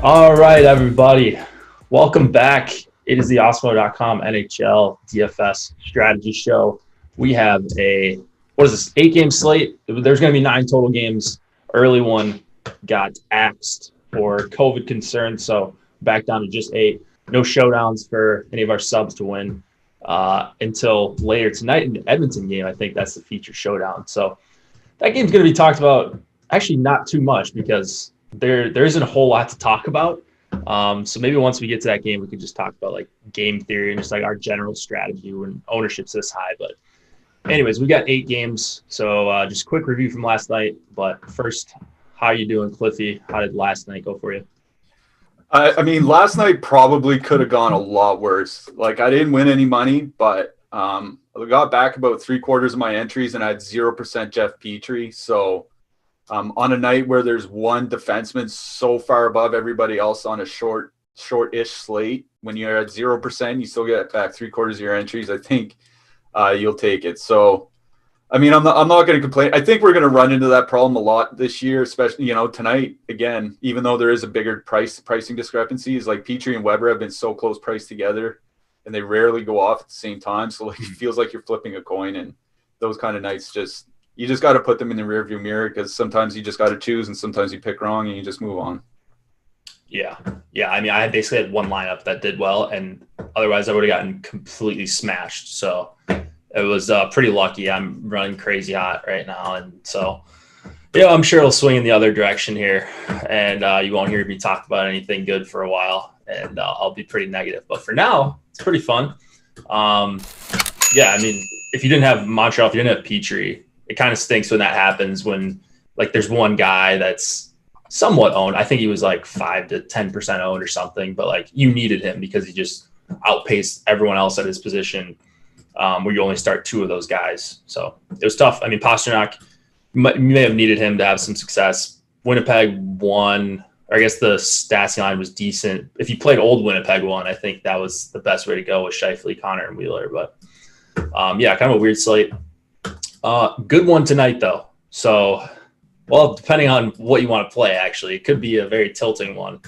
All right, everybody. Welcome back. It is the Awesemo.com NHL DFS strategy show. We have what is this, 8-game slate? There's going to be 9 total games. Early one got axed for COVID concerns, so back down to just 8. No showdowns for any of our subs to win until later tonight in the Edmonton game. I think that's the feature showdown. So that game's going to be talked about actually not too much because there isn't a whole lot to talk about. So maybe once we get to that game, we could just talk about like game theory and just like our general strategy when ownership's this high. But anyways, we got 8 games. So just quick review from last night. But first, how you doing, Cliffy? How did last night go for you? I mean, last night probably could have gone a lot worse. Like, I didn't win any money, but I got back about 3/4 of my entries, and I had 0% Jeff Petrie. So on a night where there's one defenseman so far above everybody else on a short-ish slate, when you're at 0%, you still get back 3/4 of your entries. I think you'll take it. So, I mean, I'm not going to complain. I think we're going to run into that problem a lot this year, especially, tonight, again, even though there is a bigger pricing discrepancies, like Petrie and Weber have been so close priced together and they rarely go off at the same time. So like, it feels like you're flipping a coin, and those kind of nights you just got to put them in the rearview mirror, because sometimes you just got to choose and sometimes you pick wrong and you just move on. Yeah. I mean, I basically had one lineup that did well, and otherwise I would have gotten completely smashed. So it was pretty lucky. I'm running crazy hot right now. And so, I'm sure it'll swing in the other direction here. And you won't hear me talk about anything good for a while. And I'll be pretty negative. But for now, it's pretty fun. I mean, if you didn't have Montreal, if you didn't have Petrie, it kind of stinks when that happens, when like there's one guy that's somewhat owned. I think he was like 5 to 10% owned or something. But like you needed him because he just outpaced everyone else at his position. Where you only start 2 of those guys. So it was tough. I mean, Pastrnak, you may have needed him to have some success. Winnipeg won, or I guess the stats line was decent. If you played old Winnipeg won, I think that was the best way to go with Scheifele, Connor, and Wheeler. But kind of a weird slate. Good one tonight, though. So, well, depending on what you want to play, actually, it could be a very tilting one.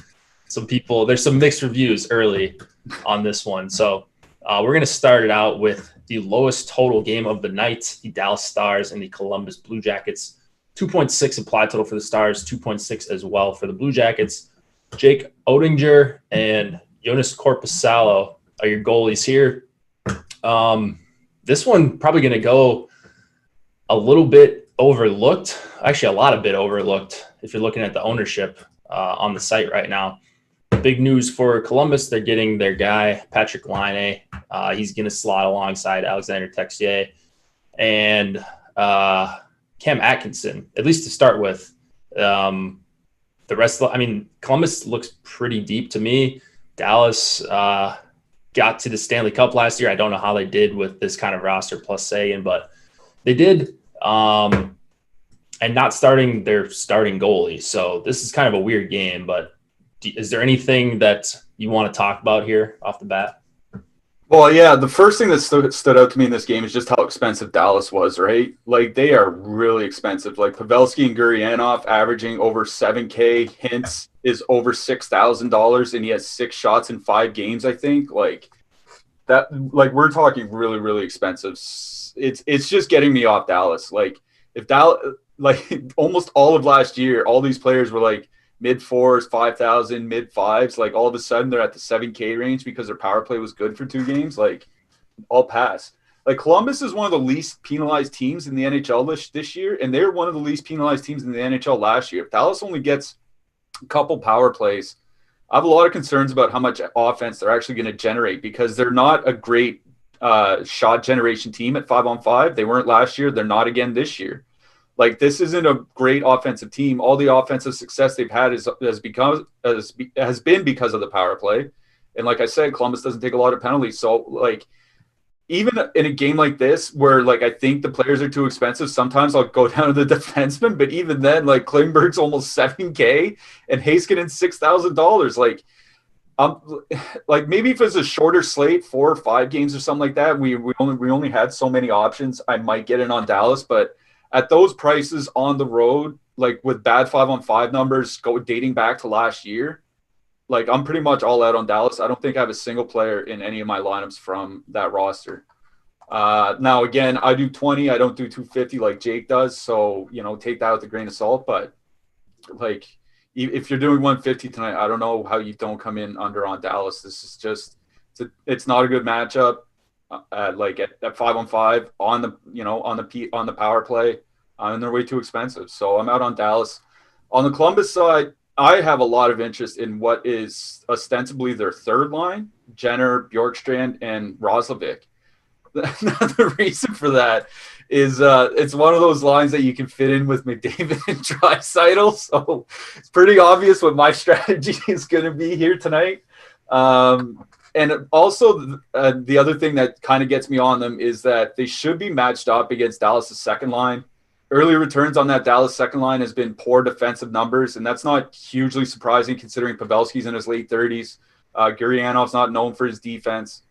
There's some mixed reviews early on this one. So we're going to start it out with the lowest total game of the night, the Dallas Stars and the Columbus Blue Jackets. 2.6 implied total for the Stars, 2.6 as well for the Blue Jackets. Jake Oettinger and Jonas Korpisalo are your goalies here. This one probably going to go a little bit overlooked, actually a lot of bit overlooked if you're looking at the ownership on the site right now. Big news for Columbus. They're getting their guy, Patrick Laine. He's going to slot alongside Alexander Texier and Cam Atkinson, at least to start with. The rest Columbus looks pretty deep to me. Dallas got to the Stanley Cup last year. I don't know how they did with this kind of roster plus Sagan, but they did. And not starting their starting goalie. So this is kind of a weird game, but is there anything that you want to talk about here off the bat? Well, yeah, the first thing that stood out to me in this game is just how expensive Dallas was, right? Like, they are really expensive. Like, Pavelski and Gurianov averaging over $7K. Hintz is over $6,000, and he has 6 shots in 5 games, I think. Like, that, like, we're talking really, really expensive. It's just getting me off Dallas. Like, if Dallas, like, almost all of last year, all these players were like mid-4s, 5,000, mid-5s. Like, all of a sudden they're at the 7K range because their power play was good for 2 games. Like, all pass. Like, Columbus is one of the least penalized teams in the NHL this year, and they're one of the least penalized teams in the NHL last year. If Dallas only gets a couple power plays, I have a lot of concerns about how much offense they're actually going to generate, because they're not a great shot generation team at 5-on-5. They weren't last year. They're not again this year. Like, this isn't a great offensive team. All the offensive success they've had has been because of the power play. And like I said, Columbus doesn't take a lot of penalties. So, like, even in a game like this where, like, I think the players are too expensive, sometimes I'll go down to the defenseman. But even then, like, Klingberg's almost 7K and Heiskanen's $6,000. Like maybe if it's a shorter slate, 4 or 5 games or something like that, we only had so many options, I might get in on Dallas. But at those prices on the road, like with bad 5-on-5 numbers dating back to last year, like I'm pretty much all out on Dallas. I don't think I have a single player in any of my lineups from that roster. Now again, I do 20. I don't do 250 like Jake does. So, take that with a grain of salt. But like, if you're doing 150 tonight, I don't know how you don't come in under on Dallas. This is just, it's not a good matchup. Like at 5-on-5 on the power play, and they're way too expensive. So I'm out on Dallas. On the Columbus side, I have a lot of interest in what is ostensibly their third line: Jenner, Bjorkstrand, and Roslovic. The reason for that is it's one of those lines that you can fit in with McDavid and Draisaitl. So it's pretty obvious what my strategy is going to be here tonight. And also the other thing that kind of gets me on them is that they should be matched up against Dallas' second line. Early returns on that Dallas second line has been poor defensive numbers, and that's not hugely surprising considering Pavelski's in his late 30s. Gurianov's not known for his defense.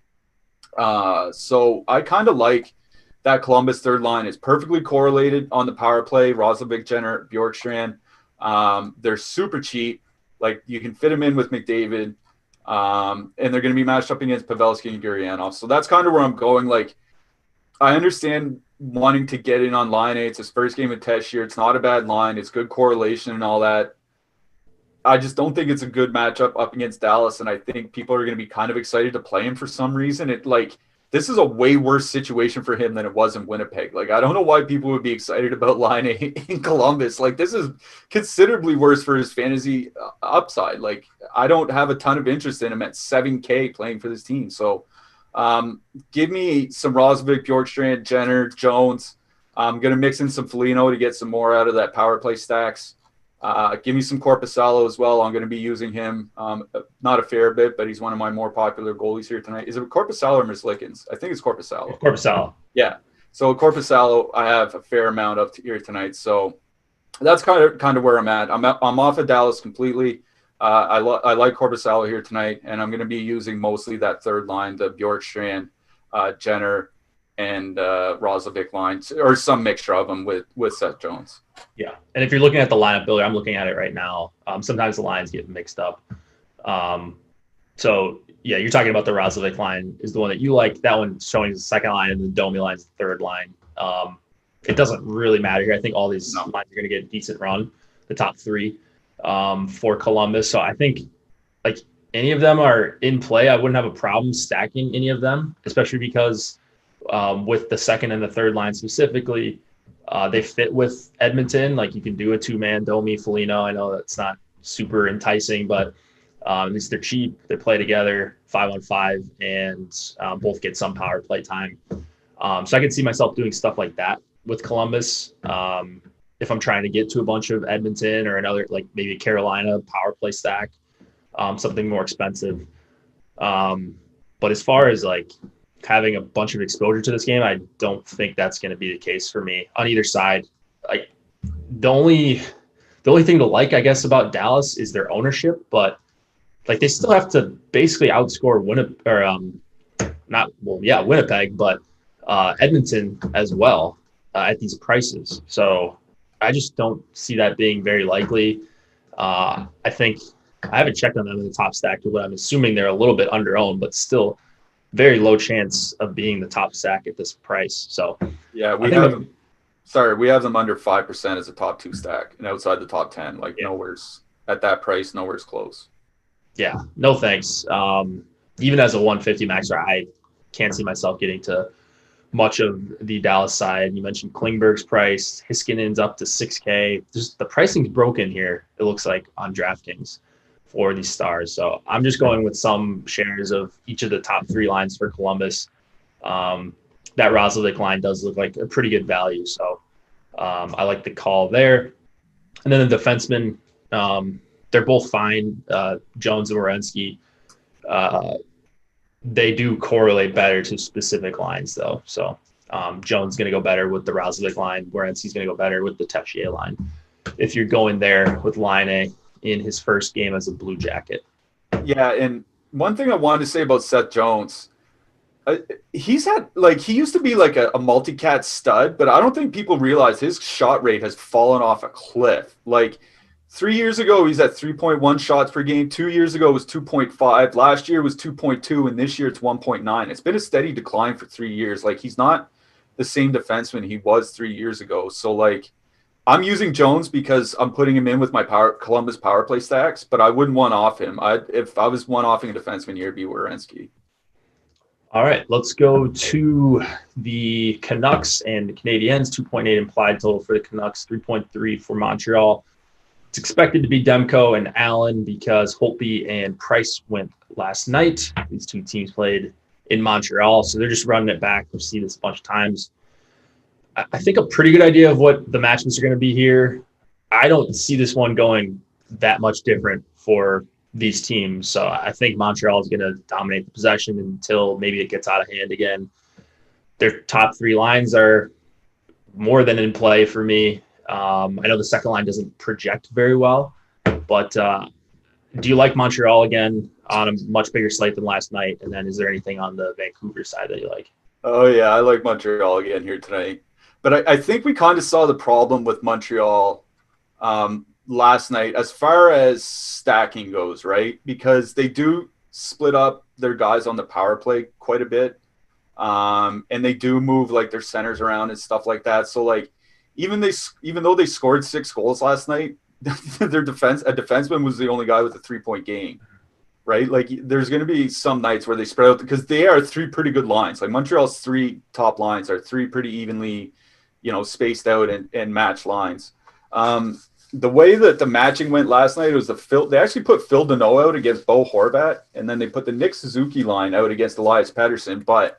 So I kind of like that Columbus third line is perfectly correlated on the power play. Roslovic, Jenner, Bjorkstrand. They're super cheap. Like you can fit them in with McDavid. And they're going to be matched up against Pavelski and Gurianov. So that's kind of where I'm going. Like, I understand wanting to get in on line A. It's his first game of test year. It's not a bad line. It's good correlation and all that. I just don't think it's a good matchup up against Dallas, and I think people are going to be kind of excited to play him for some reason. This is a way worse situation for him than it was in Winnipeg. Like, I don't know why people would be excited about line A in Columbus. Like, this is considerably worse for his fantasy upside. Like, I don't have a ton of interest in him at 7K playing for this team. So, give me some Roslovic, Bjorkstrand, Jenner, Jones. I'm going to mix in some Foligno to get some more out of that power play stacks. Give me some Korpisalo as well. I'm going to be using him, not a fair bit, but he's one of my more popular goalies here tonight. Is it Korpisalo or Merzlikins? I think it's Korpisalo. Korpisalo. Yeah. So Korpisalo, I have a fair amount of here tonight. So that's kind of where I'm at. I'm off of Dallas completely. I like Korpisalo here tonight, and I'm going to be using mostly that third line, the Bjorkstrand, Jenner, and Roslovic line, or some mixture of them with Seth Jones. Yeah, and if you're looking at the lineup builder, I'm looking at it right now. Sometimes the lines get mixed up. So yeah, you're talking about the Roslovic line is the one that you like. That one showing the second line, and the Domi line is the third line. It doesn't really matter here. I think all these lines are going to get a decent run, the top three for Columbus. So I think like any of them are in play. I wouldn't have a problem stacking any of them, especially because with the second and the third line specifically, they fit with Edmonton. Like you can do a two-man Domi, Foligno. I know that's not super enticing, but at least they're cheap. They play together 5-on-5 and both get some power play time. So I can see myself doing stuff like that with Columbus. If I'm trying to get to a bunch of Edmonton or another, like maybe Carolina power play stack, something more expensive. But as far as like having a bunch of exposure to this game, I don't think that's going to be the case for me on either side. Like the only thing to like, I guess, about Dallas is their ownership, but like they still have to basically outscore Winnipeg, but Edmonton as well at these prices. So I just don't see that being very likely. I think I haven't checked on them in the top stack, but I'm assuming they're a little bit under-owned, but still very low chance of being the top stack at this price. So yeah, we have them under 5% as a top 2 stack and outside the top 10. Like nowhere's at that price, nowhere's close. Yeah, no thanks. Even as a 150 maxer, I can't see myself getting to much of the Dallas side. You mentioned Klingberg's price. Hiskinen's up to 6K. Just the pricing's broken here, it looks like, on DraftKings for these stars. So I'm just going with some shares of each of the top 3 lines for Columbus. That Roslovic line does look like a pretty good value. So I like the call there. And then the defensemen, they're both fine. Jones and Werenski, they do correlate better to specific lines, though. So Jones is going to go better with the Roslovic line. Werenski's going to go better with the Tessier line. If you're going there with line A in his first game as a Blue Jacket. Yeah, and one thing I wanted to say about Seth Jones, he used to be like a multi-cat stud, but I don't think people realize his shot rate has fallen off a cliff. Like 3 years ago, he's at 3.1 shots per game. 2 years ago, it was 2.5. Last year was 2.2, and this year it's 1.9. It's been a steady decline for 3 years. Like, he's not the same defenseman he was 3 years ago. So, like, I'm using Jones because I'm putting him in with my Columbus power play stacks, but I wouldn't want off him. If I was one-offing a defenseman here, it'd be Werenski. All right, let's go to the Canucks and the Canadiens. 2.8 implied total for the Canucks, 3.3 for Montreal. It's expected to be Demko and Allen because Holtby and Price went last night. These two teams played in Montreal, so they're just running it back. We've seen this a bunch of times. I think a pretty good idea of what the matchups are going to be here. I don't see this one going that much different for these teams. So I think Montreal is going to dominate the possession until maybe it gets out of hand again. Their top three lines are more than in play for me. I know the second line doesn't project very well, but do you like Montreal again on a much bigger slate than last night? And then is there anything on the Vancouver side that you like? Oh, yeah, I like Montreal again here tonight. But I think we kind of saw the problem with Montreal last night as far as stacking goes, right? Because they do split up their guys on the power play quite a bit. And they do move like their centers around and stuff like that. So like even though they scored 6 goals last night, their defenseman was the only guy with a 3-point game, right? Like there's going to be some nights where they spread out because they are 3 pretty good lines. Like Montreal's 3 top lines are 3 pretty evenly, spaced out and matched lines. The way that the matching went last night was they actually put Phil Deneau out against Bo Horvat, and then they put the Nick Suzuki line out against Elias Pettersson. But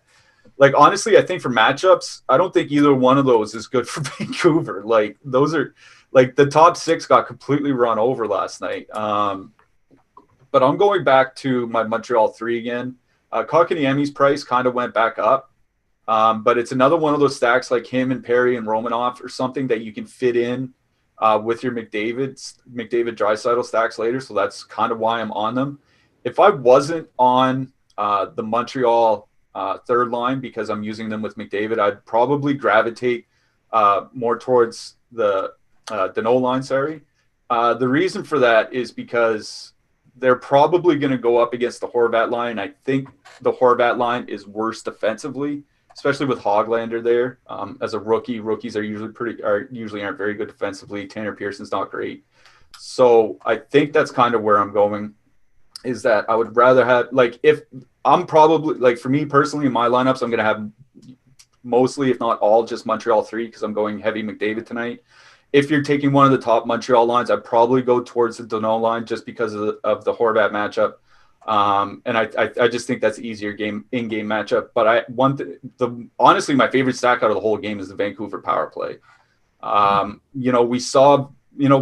like honestly, I think for matchups, I don't think either one of those is good for Vancouver. Like those are like the top 6 got completely run over last night. But I'm going back to my Montreal 3 again. Kotkaniemi's price kind of went back up. But it's another one of those stacks like him and Perry and Romanoff or something that you can fit in with your McDavid Draisaitl stacks later. So that's kind of why I'm on them. If I wasn't on the Montreal third line because I'm using them with McDavid, I'd probably gravitate more towards the Deneau line. The reason for that is because they're probably going to go up against the Horvat line. I think the Horvat line is worse defensively, especially with Hoglander there. As a rookie, rookies usually aren't very good defensively. Tanner Pearson's not great. So I think that's kind of where I'm going, is that I would rather have, like, if I'm probably, like, for me personally in my lineups, I'm going to have mostly, if not all, just Montreal 3 because I'm going heavy McDavid tonight. If you're taking one of the top Montreal lines, I'd probably go towards the Deneau line just because of the Horvat matchup. And I just think that's easier in-game matchup. But honestly, my favorite stack out of the whole game is the Vancouver power play. We saw,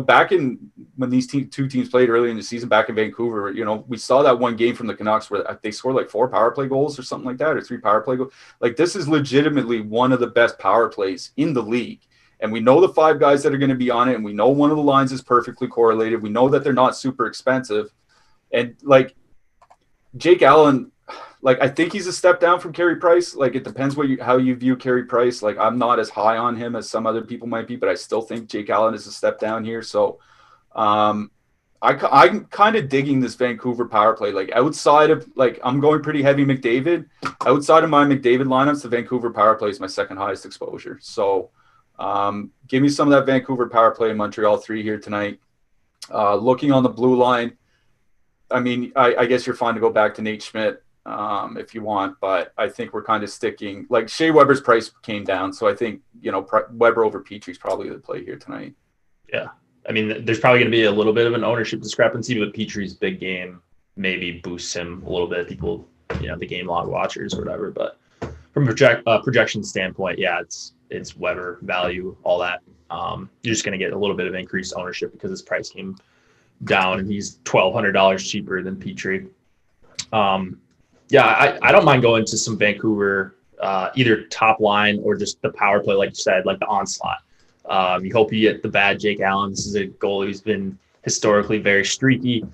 back when these two teams played early in the season back in Vancouver, we saw that one game from the Canucks where they scored like 4 power play goals or something like that, or 3 power play goals. Like this is legitimately one of the best power plays in the league. And we know the 5 guys that are going to be on it. And we know one of the lines is perfectly correlated. We know that they're not super expensive. And like Jake Allen, like I think he's a step down from Carey Price. Like it depends how you view Carey Price. Like I'm not as high on him as some other people might be, but I still think Jake Allen is a step down here. So I'm kind of digging this Vancouver power play. Like outside of, like, I'm going pretty heavy McDavid. Outside of my McDavid lineups, the Vancouver power play is my second highest exposure. So give me some of that Vancouver power play in Montreal 3 here tonight. Looking on the blue line, I mean, I guess you're fine to go back to Nate Schmidt if you want, but I think we're kind of sticking. Like Shea Weber's price came down, so I think Weber over Petry's probably the play here tonight. Yeah, I mean, there's probably going to be a little bit of an ownership discrepancy, but Petry's big game maybe boosts him a little bit. People, the game log watchers or whatever, but from projection standpoint, yeah, it's Weber value, all that. You're just going to get a little bit of increased ownership because his price came down and he's $1,200 cheaper than Petry. I don't mind going to some Vancouver, either top line or just the power play, like you said, like the onslaught. You hope you get the bad Jake Allen. This is a goalie who's been historically very streaky.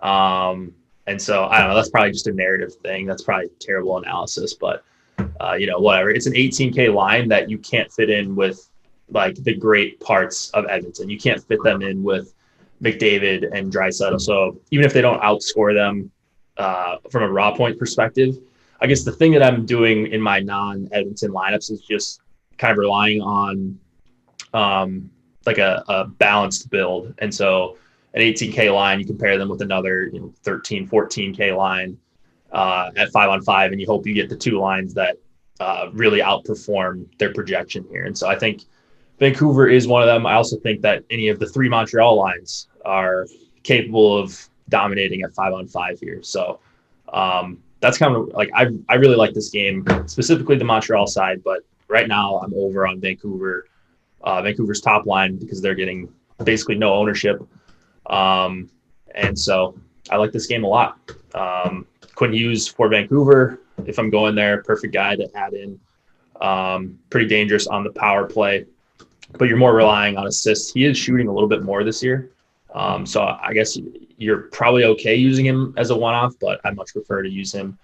And so I don't know, that's probably just a narrative thing. That's probably terrible analysis, but whatever. It's an 18K line that you can't fit in with like the great parts of Edmonton. You can't fit them in with McDavid and Draisaitl. So even if they don't outscore them from a raw point perspective, I guess the thing that I'm doing in my non-Edmonton lineups is just kind of relying on like a balanced build. And so an 18K line, you compare them with another 13, 14K line at 5-on-5, and you hope you get the two lines that really outperform their projection here. And so I think Vancouver is one of them. I also think that any of the three Montreal lines are capable of dominating at 5-on-5 here. So that's kind of like I really like this game, specifically the Montreal side. But right now I'm over on Vancouver, Vancouver's top line, because they're getting basically no ownership. And so I like this game a lot. Quinn Hughes for Vancouver, if I'm going there, perfect guy to add in. Pretty dangerous on the power play, but you're more relying on assists. He is shooting a little bit more this year. So I guess you're probably okay using him as a one-off, but I much prefer to use him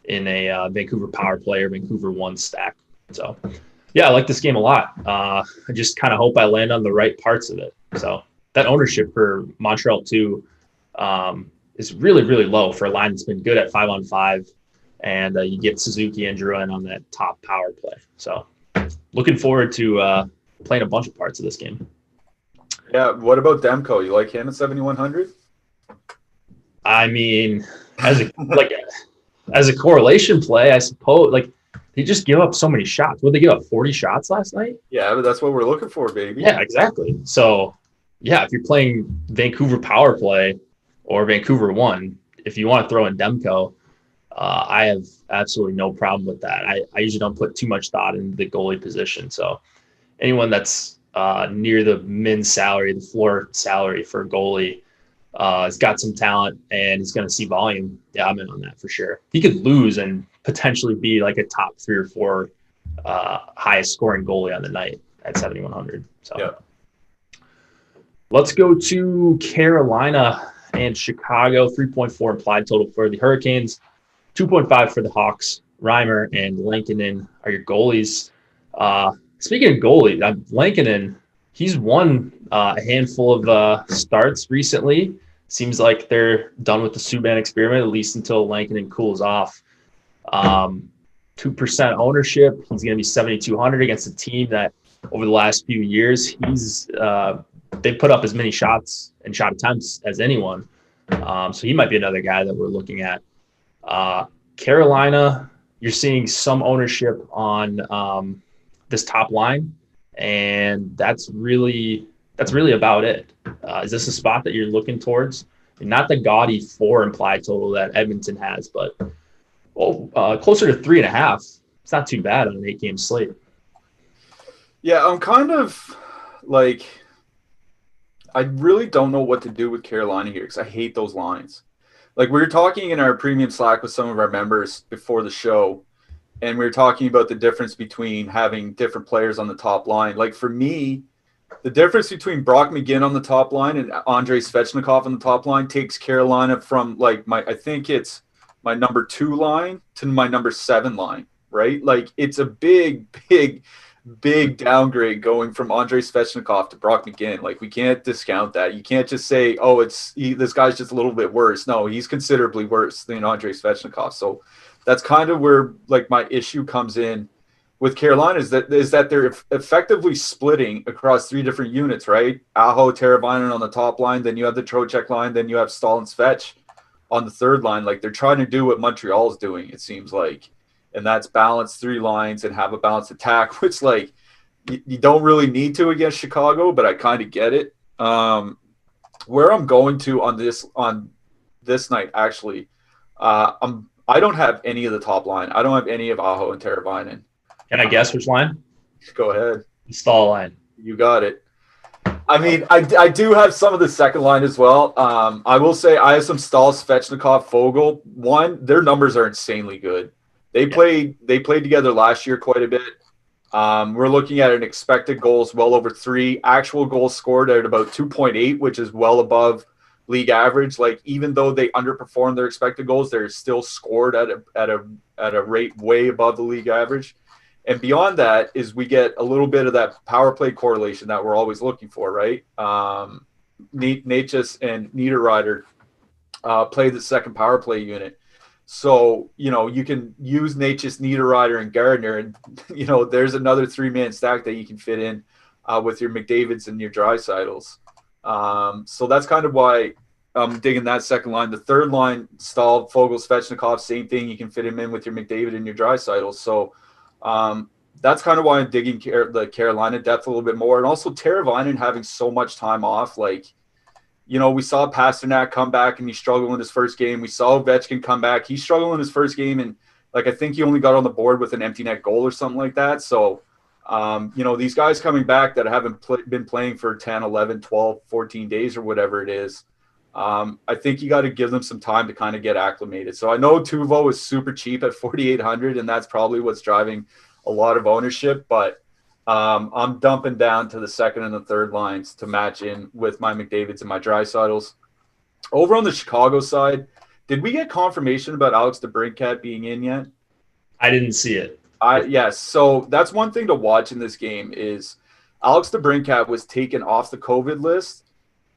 in a Vancouver power play or Vancouver one stack. So yeah, I like this game a lot. I just kind of hope I land on the right parts of it. So that ownership for Montreal too is really, really low for a line that's been good at 5-on-5. And you get Suzuki and Drouin on that top power play. So looking forward to playing a bunch of parts of this game. Yeah, what about Demko? You like him at 7,100? I mean, as a correlation play, I suppose, like, they just give up so many shots. Would they give up 40 shots last night? Yeah, but that's what we're looking for, baby. Yeah, exactly. So, yeah, if you're playing Vancouver power play or Vancouver one, if you want to throw in Demko, I have absolutely no problem with that. I usually don't put too much thought into the goalie position. So anyone that's near the min salary, the floor salary for a goalie, has got some talent and he's going to see volume. Yeah, I'm in on that for sure. He could lose and potentially be like a top 3 or 4 highest scoring goalie on the night at 7,100. So yeah. Let's go to Carolina and Chicago. 3.4 implied total for the Hurricanes. 2.5 for the Hawks. Reimer and Lankinen are your goalies. Speaking of goalies, Lankinen, he's won a handful of starts recently. Seems like they're done with the Subban experiment, at least until Lankinen cools off. 2% ownership. He's going to be 7,200 against a team that over the last few years, they've put up as many shots and shot attempts as anyone. So he might be another guy that we're looking at. Carolina, you're seeing some ownership on this top line, and that's really about it. Is this a spot that you're looking towards? Not the gaudy 4 implied total that Edmonton has, but closer to 3.5. It's not too bad on an 8-game slate. Yeah, I'm kind of like, I really don't know what to do with Carolina here because I hate those lines. Like, we were talking in our premium Slack with some of our members before the show, and we were talking about the difference between having different players on the top line. Like, for me, the difference between Brock McGinn on the top line and Andrei Svechnikov on the top line takes Carolina from, like, I think it's my number 2 line to my number 7 line, right? Like, it's a big downgrade going from Andrei Svechnikov to Brock McGinn. Like, we can't discount that. You can't just say, oh, this guy's just a little bit worse. No, he's considerably worse than Andrei Svechnikov. So that's kind of where, like, my issue comes in with Carolina is that they're effectively splitting across 3 different units, right? Aho, Teravainen on the top line, then you have the Trocheck line, then you have Stahl and Svech on the third line. Like, they're trying to do what Montreal's doing, it seems like. And that's balance 3 lines and have a balanced attack, which, like, you don't really need to against Chicago, but I kind of get it. Where I'm going to on this night, actually, I don't have any of the top line. I don't have any of Aho and Teravainen. Can I guess which line? Go ahead. Stahl line. You got it. I mean, I do have some of the second line as well. I will say I have some Stahl, Svechnikov, Foegele. Their numbers are insanely good. They played together last year quite a bit. We're looking at an expected goals well over 3, actual goals scored at about 2.8, which is well above league average. Like, even though they underperformed their expected goals, they're still scored at a rate way above the league average. And beyond that is we get a little bit of that power play correlation that we're always looking for, right? Natchez and Niederreiter play the second power play unit. So, you can use Natchez, Niederreiter, and Gardner, and, there's another 3-man stack that you can fit in with your McDavids and your Draisaitl's. So that's kind of why I'm digging that second line. The third line, Stahl, Foegele, Svechnikov, same thing. You can fit him in with your McDavid and your Draisaitl. So that's kind of why I'm digging the Carolina depth a little bit more. And also Teravainen having so much time off. Like, we saw Pasternak come back and he struggled in his first game. We saw Ovechkin come back. He struggled in his first game. And, I think he only got on the board with an empty net goal or something like that. So, these guys coming back that haven't been playing for 10, 11, 12, 14 days or whatever it is, I think you got to give them some time to kind of get acclimated. So I know Tuvo is super cheap at 4,800, and that's probably what's driving a lot of ownership. But I'm dumping down to the second and the third lines to match in with my McDavids and my Draisaitl's. Over on the Chicago side, did we get confirmation about Alex DeBrincat being in yet? I didn't see it. Yes. So that's one thing to watch in this game is Alex DeBrincat was taken off the COVID list.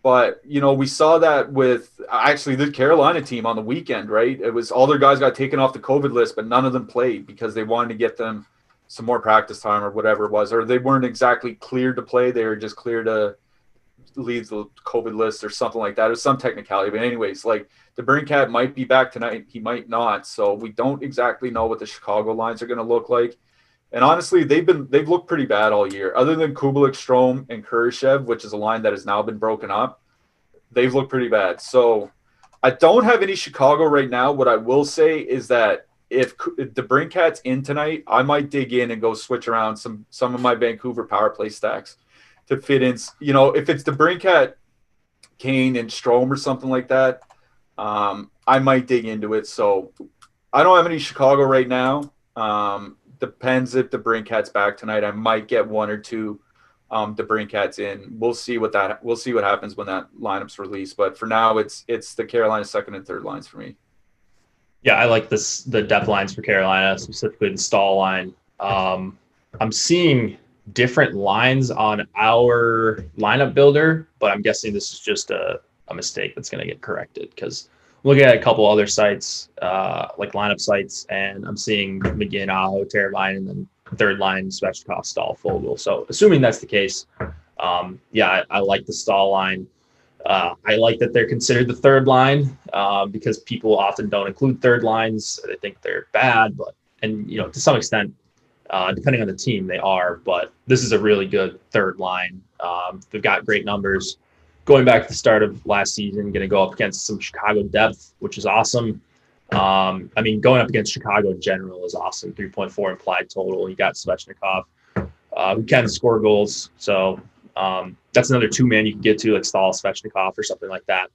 But, we saw that with actually the Carolina team on the weekend, right? It was all their guys got taken off the COVID list, but none of them played because they wanted to get them some more practice time or whatever it was. Or they weren't exactly cleared to play. They were just clear to leave the COVID list or something like that. It was some technicality. But anyways, like the DeBrincat might be back tonight. He might not. So we don't exactly know what the Chicago lines are going to look like. And honestly, they've looked pretty bad all year. Other than Kubelik, Strome, and Kurashev, which is a line that has now been broken up, they've looked pretty bad. So I don't have any Chicago right now. What I will say is that if DeBrincat's in tonight, I might dig in and go switch around some of my Vancouver power play stacks to fit in. If it's DeBrincat, Kane, and Strome or something like that, I might dig into it. So I don't have any Chicago right now. Depends if DeBrincat's back tonight. I might get one or two DeBrincat's in. We'll see what happens when that lineup's released. But for now, it's the Carolina second and third lines for me. Yeah, I like the depth lines for Carolina, specifically the Stahl line. I'm seeing different lines on our lineup builder, but I'm guessing this is just a mistake that's going to get corrected because I'm looking at a couple other sites, like lineup sites, and I'm seeing McGinn, Aho, Teravainen, and then third line, Svechnikov, Stahl, Foegele. So assuming that's the case, I like the Stahl line. I like that they're considered the third line because people often don't include third lines. They think they're bad, and to some extent, depending on the team, they are. But this is a really good third line. They've got great numbers. Going back to the start of last season, going to go up against some Chicago depth, which is awesome. Going up against Chicago in general is awesome. 3.4 implied total. You got Svechnikov, who can score goals. So that's another two-man you can get to, like Stahl, Svechnikov, or something like that.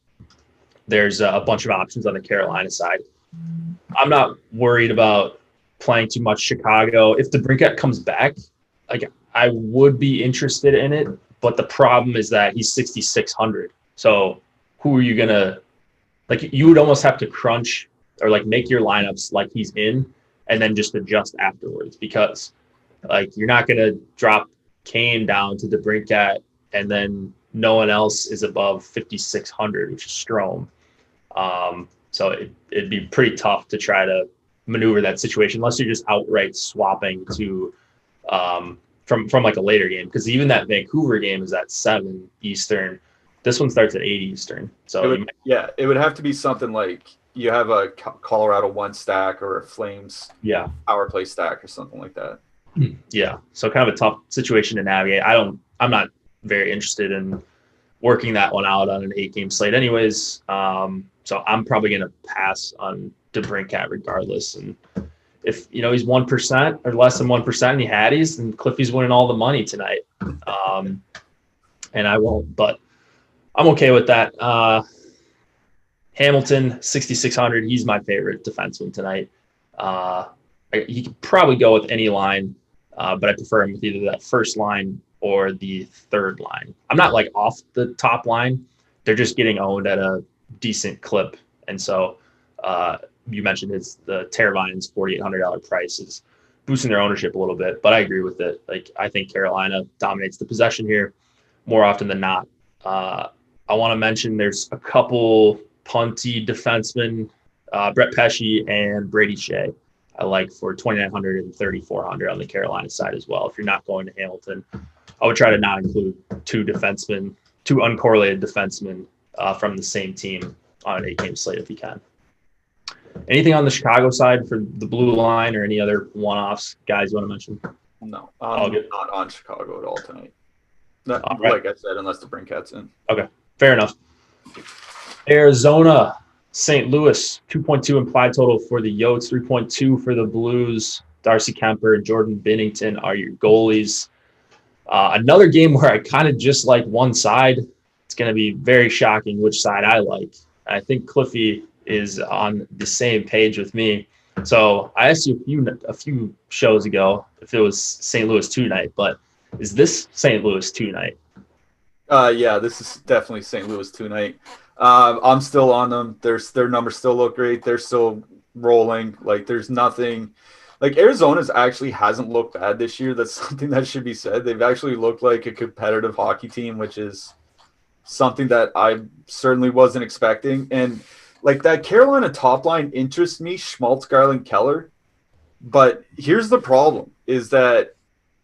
There's a bunch of options on the Carolina side. I'm not worried about playing too much Chicago. If DeBrincat comes back, I would be interested in it. But the problem is that he's 6,600. So who are you going to – you would almost have to crunch or make your lineups like he's in and then just adjust afterwards because you're not going to drop Kane down to DeBrincat and then no one else is above 5,600, which is Strome. So it'd be pretty tough to try to maneuver that situation unless you're just outright swapping to from a later game, because even that Vancouver game is at 7 Eastern. This one starts at 8 Eastern. So it would have to be something like you have a Colorado 1 stack or a Flames power play stack or something like that. Yeah. So kind of a tough situation to navigate. I'm not very interested in working that one out on an 8-game slate anyways. So I'm probably going to pass on DeBrincat regardless. And if, he's 1% or less than 1% and he Hatties, then Cliffy's winning all the money tonight. And I won't, but I'm okay with that. Hamilton, 6,600. He's my favorite defenseman tonight. He could probably go with any line, but I prefer him with either that first line or the third line. I'm not off the top line. They're just getting owned at a decent clip. And so you mentioned the Teravainen's $4,800 price is boosting their ownership a little bit, but I agree with it. I think Carolina dominates the possession here more often than not. I want to mention there's a couple punty defensemen, Brett Pesce and Brady Shea. I like for 2,900 and 3,400 on the Carolina side as well. If you're not going to Hamilton, I would try to not include two uncorrelated defensemen from the same team on an 8-game slate if you can. Anything on the Chicago side for the blue line or any other one-offs, guys, you want to mention? No, I'm not on Chicago at all tonight. Right. Like I said, unless the Brinket's in. Okay, fair enough. Arizona, St. Louis, 2.2 implied total for the Yotes, 3.2 for the Blues. Darcy Kemper and Jordan Binnington are your goalies. Another game where I kind of just like one side. It's going to be very shocking which side I like. I think Cliffy is on the same page with me. So I asked you a few shows ago if it was St. Louis 2 night, but is this St. Louis 2 night? Yeah, this is definitely St. Louis 2 night. I'm still on them. Their numbers still look great. They're still rolling. Like there's nothing. Like Arizona's actually hasn't looked bad this year. That's something that should be said. They've actually looked like a competitive hockey team, which is something that I certainly wasn't expecting. And like that Carolina top line interests me, Schmaltz, Garland, Keller. But here's the problem is that,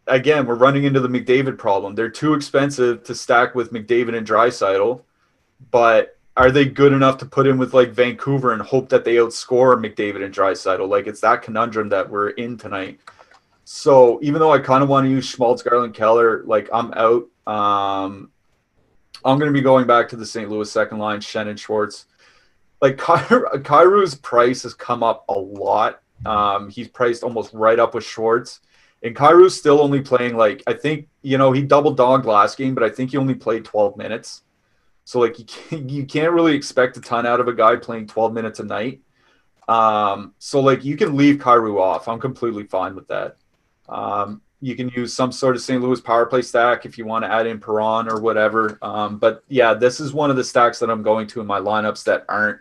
again, we're running into the McDavid problem. They're too expensive to stack with McDavid and Draisaitl, but are they good enough to put in with like Vancouver and hope that they outscore McDavid and Draisaitl? Like it's that conundrum that we're in tonight. So even though I kind of want to use Schmaltz, Garland, Keller, like I'm out. I'm going to be going back to the St. Louis second line, Shannon Schwartz. Like Kairu's price has come up a lot. He's priced almost right up with Schwartz. And Kairu's still only playing like, I think, he double-dogged last game, but I think he only played 12 minutes. So, like, you can't really expect a ton out of a guy playing 12 minutes a night. So, like, you can leave Kairu off. I'm completely fine with that. You can use some sort of St. Louis power play stack if you want to add in Perron or whatever. But, yeah, this is one of the stacks that I'm going to in my lineups that aren't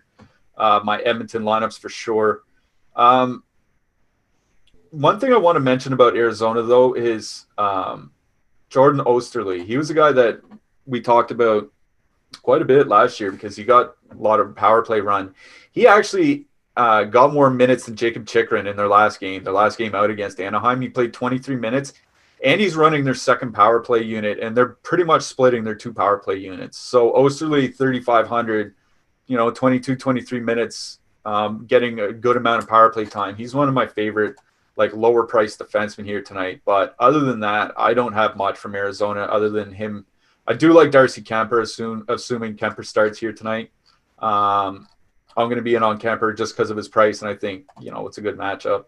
my Edmonton lineups for sure. One thing I want to mention about Arizona, though, is Jordan Osterley. He was a guy that we talked about quite a bit last year because he got a lot of power play run. He actually got more minutes than Jacob Chikrin in their last game out against Anaheim. He played 23 minutes, and he's running their second power play unit, and they're pretty much splitting their two power play units. So Osterley, 3,500, 22, 23 minutes, getting a good amount of power play time. He's one of my favorite lower priced defensemen here tonight. But other than that, I don't have much from Arizona other than him. I do like Darcy Kemper, assuming Kemper starts here tonight. I'm going to be in on Kemper just because of his price, and I think, it's a good matchup.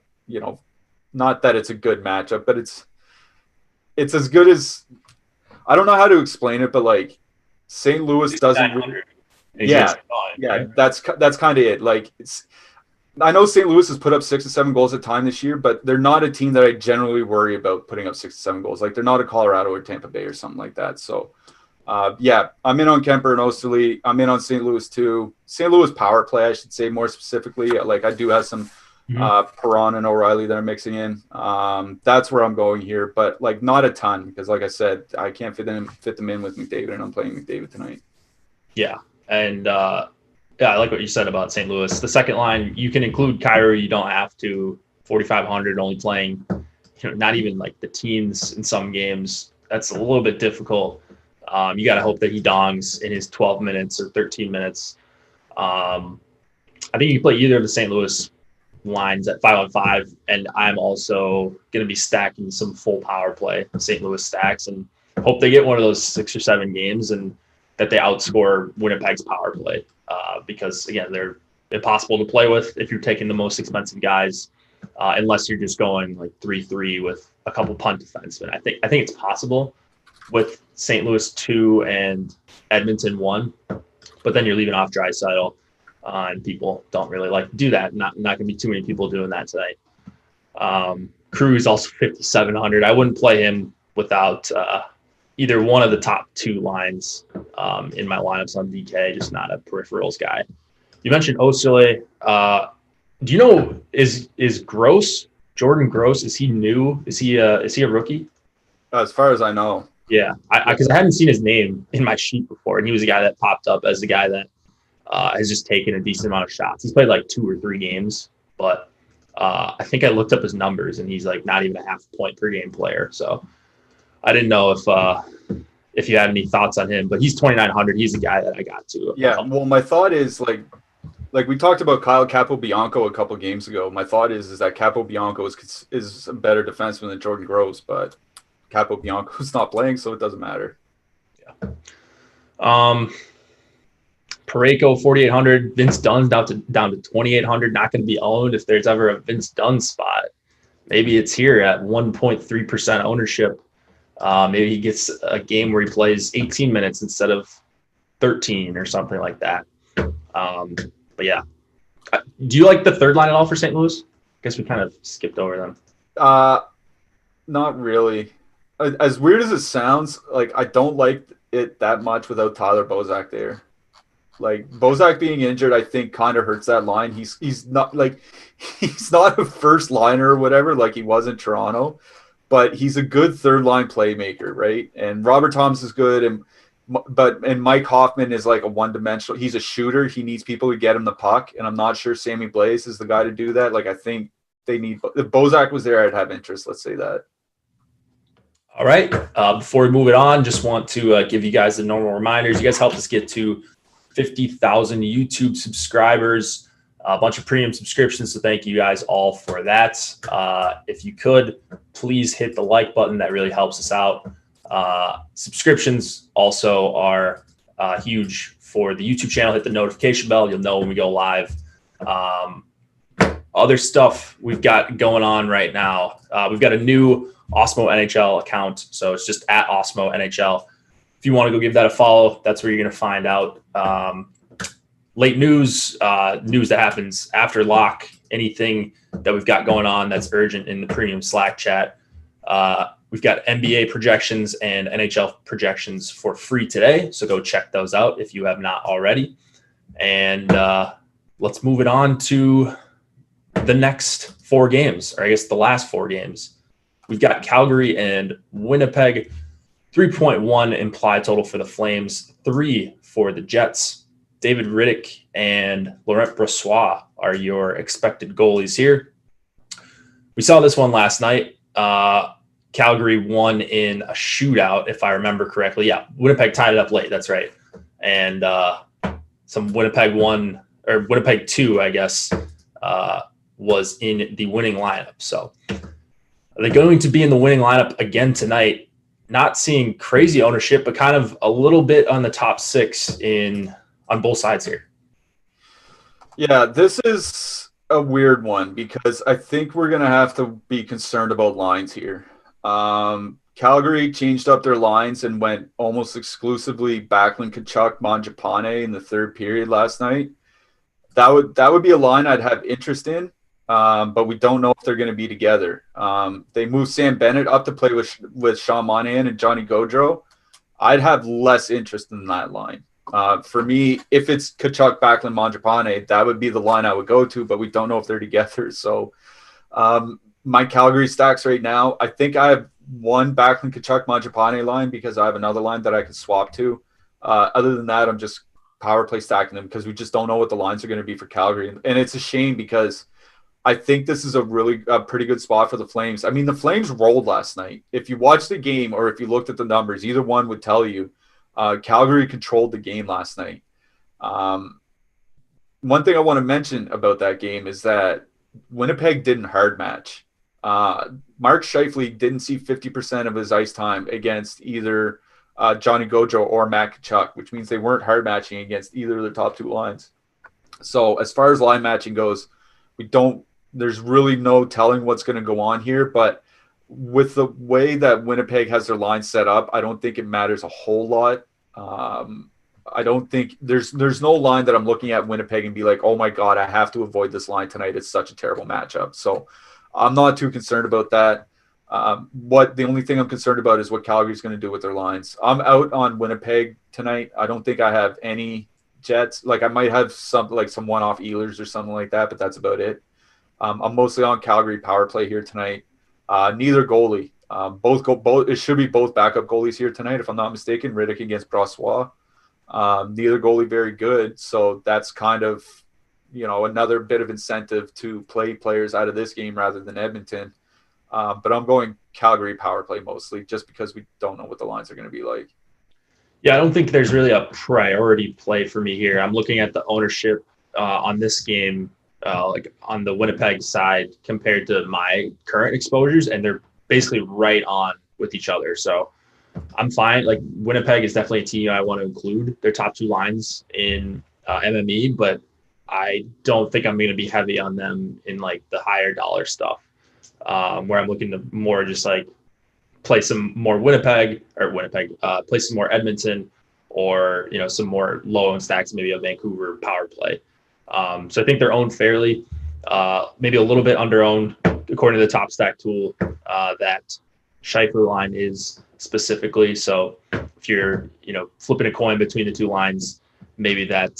Not that it's a good matchup, but it's as good as – I don't know how to explain it, but, St. Louis doesn't – Yeah, that's kind of it. I know St. Louis has put up 6 to 7 goals at time this year, but they're not a team that I generally worry about putting up 6 to 7 goals. They're not a Colorado or Tampa Bay or something like that. So, I'm in on Kemper and Osterley. I'm in on St. Louis too. St. Louis power play, I should say more specifically. I do have some Perron and O'Reilly that I'm mixing in. That's where I'm going here, but not a ton because, like I said, I can't fit them in with McDavid, and I'm playing McDavid tonight. Yeah, and I like what you said about St. Louis. The second line, you can include Kairu. You don't have to. 4,500 only playing, not even the teens in some games. That's a little bit difficult. You got to hope that he dongs in his 12 minutes or 13 minutes. I think you can play either of the St. Louis lines at 5-on-5, and I'm also going to be stacking some full power play St. Louis stacks and hope they get one of those 6 or 7 games and that they outscore Winnipeg's power play. Because again, they're impossible to play with if you're taking the most expensive guys, unless you're just going 3-3 with a couple punt defensemen. I think it's possible with St. Louis 2 and Edmonton 1, but then you're leaving off Draisaitl, and people don't really like to do that. Not going to be too many people doing that tonight. Cruz also 5,700. I wouldn't play him without either one of the top 2 lines in my lineups on DK, just not a peripherals guy. You mentioned Osterley. Do you know, is Gross, Jordan Gross, is he new? Is he a rookie? As far as I know. Yeah, because I hadn't seen his name in my sheet before, and he was a guy that popped up as the guy that has just taken a decent amount of shots. He's played like 2 or 3 games, but I think I looked up his numbers, and he's like not even a half point per game player. So I didn't know if you had any thoughts on him, but he's 2,900. He's a guy that I got to. Yeah, well, my thought is like we talked about Kyle Capobianco a couple games ago. My thought is that Capobianco is a better defenseman than Jordan Gross, but Capobianco's not playing, so it doesn't matter. Yeah. Parayko 4,800. Vince Dunn's down to 2,800. Not going to be owned if there's ever a Vince Dunn spot. Maybe it's here at 1.3% ownership. Maybe he gets a game where he plays 18 minutes instead of 13 or something like that. But yeah, do you like the third line at all for St. Louis? I guess we kind of skipped over them. Not really. As weird as it sounds, like I don't like it that much without Tyler Bozak there. Like Bozak being injured, I think kind of hurts that line. He's not like he's not a first liner or whatever like he was in Toronto, but he's a good third line playmaker, right? And Robert Thomas is good, and Mike Hoffman is like a one-dimensional. He's a shooter. He needs people to get him the puck, and I'm not sure Sammy Blais is the guy to do that. Like I think they need. If Bozak was there, I'd have interest. Let's say that. All right. Before we move it on, just want to give you guys the normal reminders. You guys helped us get to 50,000 YouTube subscribers, a bunch of premium subscriptions. So thank you guys all for that. If you could, please hit the like button. That really helps us out. Subscriptions also are huge for the YouTube channel. Hit the notification bell. You'll know when we go live. Other stuff we've got going on right now. We've got a new Awesemo NHL account. So it's just at Awesemo NHL. If you want to go give that a follow, that's where you're going to find out late news that happens after lock, anything that we've got going on that's urgent in the premium Slack chat. We've got NBA projections and NHL projections for free today. So go check those out if you have not already. And let's move it on to the next 4 games, or I guess the last 4 games. We've got Calgary and Winnipeg, 3.1 implied total for the Flames, 3 for the Jets. David Riddick and Laurent Brossoit are your expected goalies here. We saw this one last night. Calgary won in a shootout, if I remember correctly. Yeah, Winnipeg tied it up late. That's right. And some Winnipeg 2, I guess, was in the winning lineup. So are they going to be in the winning lineup again tonight? Not seeing crazy ownership, but kind of a little bit on the top 6 on both sides here. Yeah, this is a weird one because I think we're going to have to be concerned about lines here. Calgary changed up their lines and went almost exclusively Backlund, Tkachuk, Mangiapane in the third period last night. That would be a line I'd have interest in, but we don't know if they're going to be together. They moved Sam Bennett up to play with Sean Monahan and Johnny Gaudreau. I'd have less interest in that line. For me, if it's Tkachuk, Backlund, Mangiapane, that would be the line I would go to, but we don't know if they're together. So my Calgary stacks right now, I think I have one Backlund, Tkachuk, Mangiapane line because I have another line that I can swap to. Other than that, I'm just power play stacking them because we just don't know what the lines are going to be for Calgary. And it's a shame because I think this is a pretty good spot for the Flames. I mean, the Flames rolled last night. If you watched the game or if you looked at the numbers, either one would tell you Calgary controlled the game last night. One thing I want to mention about that game is that Winnipeg didn't hard match. Mark Scheifele didn't see 50% of his ice time against either Johnny Gaudreau or Matt Tkachuk, which means they weren't hard matching against either of the top 2 lines. So as far as line matching goes, there's really no telling what's going to go on here, but with the way that Winnipeg has their line set up, I don't think it matters a whole lot. I don't think there's no line that I'm looking at Winnipeg and be like, oh my God, I have to avoid this line tonight. It's such a terrible matchup. So I'm not too concerned about that. The only thing I'm concerned about is what Calgary's going to do with their lines. I'm out on Winnipeg tonight. I don't think I have any Jets. Like I might have some one-off Ehlers or something like that, but that's about it. I'm mostly on Calgary power play here tonight. Neither goalie. Both it should be both backup goalies here tonight, if I'm not mistaken. Riddick against Brossois. Neither goalie very good, so that's kind of another bit of incentive to play players out of this game rather than Edmonton. But I'm going Calgary power play mostly, just because we don't know what the lines are going to be like. Yeah, I don't think there's really a priority play for me here. I'm looking at the ownership on this game, like on the Winnipeg side compared to my current exposures, and they're basically right on with each other. So I'm fine. Like Winnipeg is definitely a team I want to include. Their top two lines in MME, but I don't think I'm going to be heavy on them in like the higher dollar stuff, where I'm looking to more just like play some more play some more Edmonton, or some more low owned stacks, maybe a Vancouver power play. So I think they're owned fairly, maybe a little bit under owned according to the top stack tool that Scheifele line is specifically. So if you're flipping a coin between the two lines, maybe that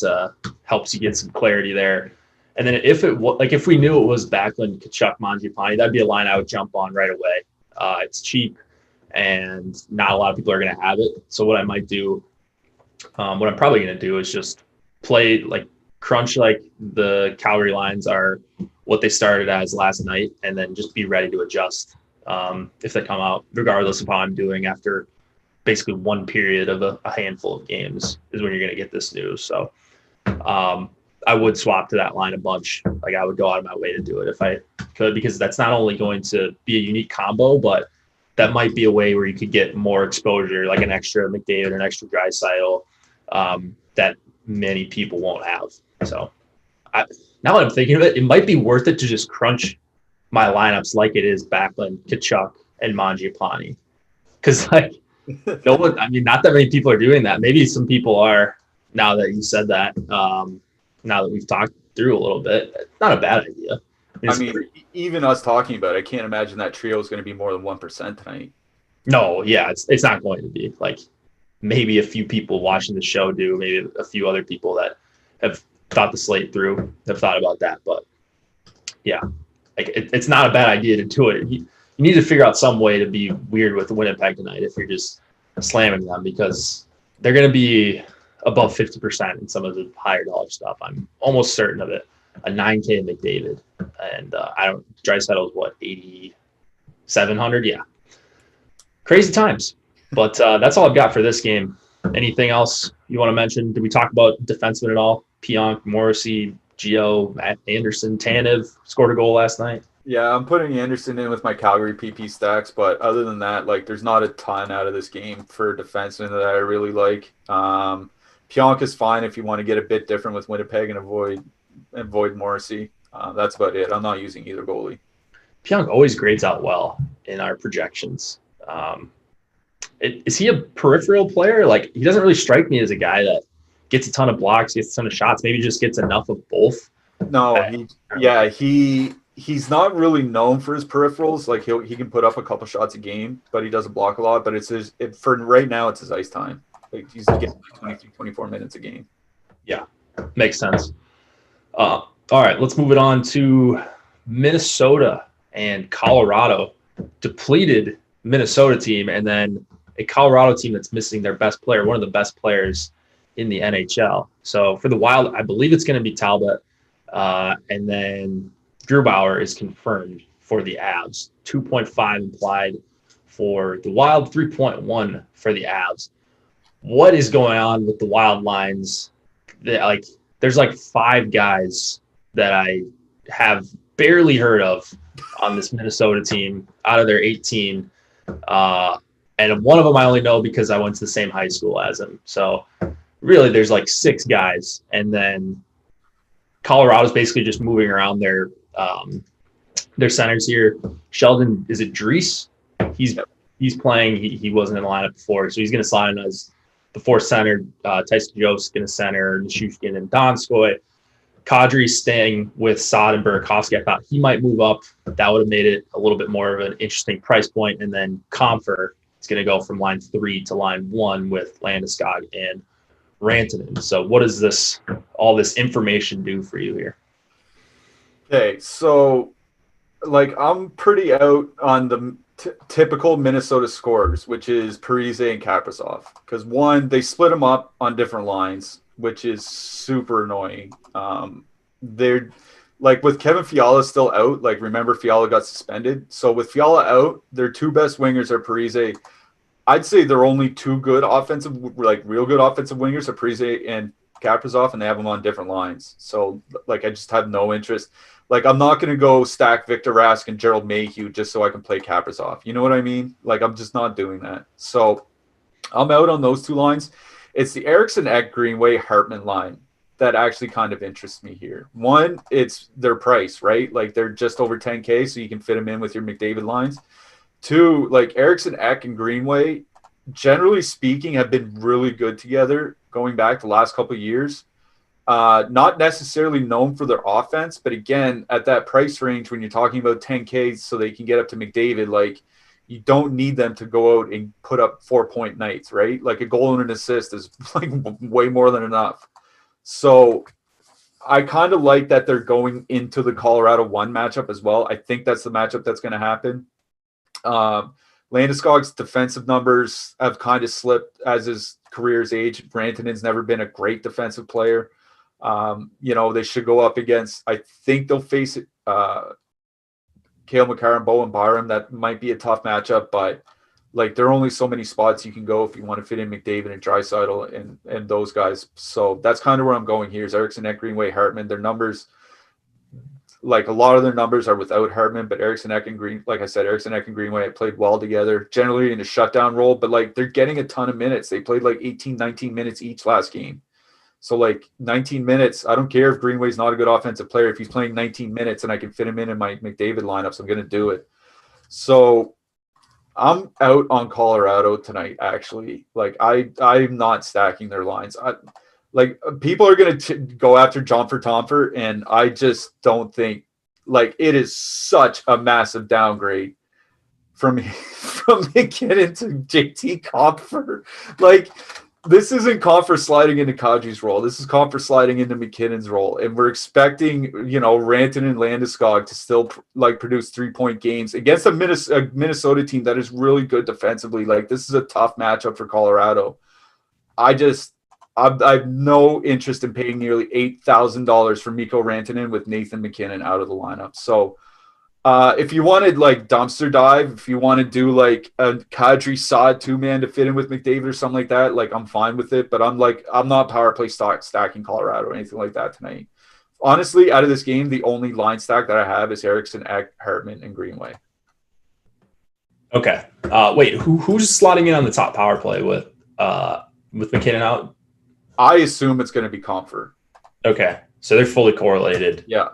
helps you get some clarity there. And then if we knew it was Backlund, Tkachuk, Mangiapane, that'd be a line I would jump on right away. It's cheap, and not a lot of people are going to have it. So what I might do, what I'm probably going to do is just play like crunch like the Calgary lines are what they started as last night, and then just be ready to adjust if they come out, regardless of how I'm doing after basically one period of a handful of games is when you're going to get this news. So I would swap to that line a bunch. Like I would go out of my way to do it if I could, because that's not only going to be a unique combo, but that might be a way where you could get more exposure, like an extra McDavid or an extra Draisaitl that many people won't have. So now that I'm thinking of it, it might be worth it to just crunch my lineups like it is Backlund, Tkachuk, and Mangiapane. Because not that many people are doing that. Maybe some people are now that you said that, now that we've talked through a little bit. It's not a bad idea. Even us talking about it, I can't imagine that trio is going to be more than 1% tonight. No, yeah, it's not going to be. Like maybe a few people watching the show do, maybe a few other people that have thought the slate through have thought about that. But yeah, like it's not a bad idea to do it. You need to figure out some way to be weird with Winnipeg tonight if you're just slamming them, because they're going to be above 50% in some of the higher dollar stuff. I'm almost certain of it. A 9K McDavid, and Draisaitl is what, 8,700? Yeah, crazy times. But that's all I've got for this game. Anything else you want to mention? Did we talk about defensemen at all? Pionk, Morrissey, Gio, Matt Anderson, Tanev scored a goal last night. Yeah, I'm putting Anderson in with my Calgary PP stacks, but other than that, like, there's not a ton out of this game for defensemen that I really like. Pionk is fine if you want to get a bit different with Winnipeg and avoid Morrissey. That's about it. I'm not using either goalie. Pionk always grades out well in our projections. Is he a peripheral player? Like, he doesn't really strike me as a guy that gets a ton of blocks, gets a ton of shots, maybe just gets enough of both. No, he's not really known for his peripherals. Like he can put up a couple shots a game, but he doesn't block a lot. But for right now, it's his ice time. Like he's getting 23, 24 minutes a game. Yeah, makes sense. All right, let's move it on to Minnesota and Colorado. Depleted Minnesota team, and then a Colorado team that's missing their best player, one of the best players in the NHL. So for the Wild, I believe it's going to be Talbot, and then Grubauer is confirmed for the Avs. 2.5 implied for the Wild, 3.1 for the Avs. What is going on with the Wild lines? There's like 5 guys that I have barely heard of on this Minnesota team out of their 18. And one of them I only know because I went to the same high school as him. So really there's like 6 guys. And then Colorado's basically just moving around their centers here. Sheldon, is it Dries? He's playing. He wasn't in the lineup before, so he's going to slide in as the fourth center. Tyson Jost going to center Nichushkin and Donskoy. Kadri staying with Saad and Burakovsky. I thought he might move up. That would have made it a little bit more of an interesting price point. And then Comfer is going to go from line 3 to line 1 with Landeskog and Rantanen. So what does all this information do for you here? Okay, so like I'm pretty out on typical Minnesota scores, which is Parise and Kaprizov. Because one, they split them up on different lines, which is super annoying. They're like with Kevin Fiala still out. Like remember, Fiala got suspended. So with Fiala out, their two best wingers are Parise. I'd say they're only two good offensive, like real good offensive wingers are Parise and Kaprizov, and they have them on different lines. So like I just have no interest. Like, I'm not going to go stack Victor Rask and Gerald Mayhew just so I can play Kaprizov. You know what I mean? Like, I'm just not doing that. So I'm out on those two lines. It's the Eriksson Ek Greenway Hartman line that actually kind of interests me here. One, it's their price, right? Like, they're just over 10K, so you can fit them in with your McDavid lines. Two, like, Eriksson Ek and Greenway, generally speaking, have been really good together going back the last couple of years. Not necessarily known for their offense, but again, at that price range, when you're talking about 10K so they can get up to McDavid, like you don't need them to go out and put up 4-point nights, right? Like a goal and an assist is like way more than enough. So I kind of like that they're going into the Colorado 1 matchup as well. I think that's the matchup that's going to happen. Landeskog's defensive numbers have kind of slipped as his career's age. Rantanen's never been a great defensive player. They should go up against, I think they'll face Cale Makar and Bowen Byram. That might be a tough matchup, but like there are only so many spots you can go if you want to fit in McDavid and Draisaitl and those guys. So that's kind of where I'm going here is Eriksson Ek, Greenway, Hartman. Their numbers, like a lot of their numbers are without Hartman, but Eriksson Ek and Eriksson Ek and Greenway played well together, generally in a shutdown role, but like they're getting a ton of minutes. They played like 18, 19 minutes each last game. So like 19 minutes, I don't care if Greenway's not a good offensive player. If he's playing 19 minutes and I can fit him in my McDavid lineups, I'm going to do it. So I'm out on Colorado tonight, actually. Like I'm not stacking their lines. Like people are going to go after John for Tomfer, and I just don't think like it is such a massive downgrade from McKinnon to JT Compher. Like this isn't Compher sliding into Kadri's role. This is Compher sliding into McKinnon's role, and we're expecting Rantanen and Landeskog to still like produce 3-point games against a Minnesota team that is really good defensively. Like this is a tough matchup for Colorado. I have no interest in paying nearly $8,000 for Mikko Rantanen with Nathan McKinnon out of the lineup. So if you wanted like dumpster dive, if you want to do like a Kadri Saad 2-man to fit in with McDavid or something like that, like I'm fine with it. But I'm not power play stacking Colorado or anything like that tonight. Honestly, out of this game, the only line stack that I have is Eriksson Ek, Hartman, and Greenway. Okay. Wait, who's slotting in on the top power play with McKinnon out? I assume it's going to be Compher. Okay, so they're fully correlated. Yeah.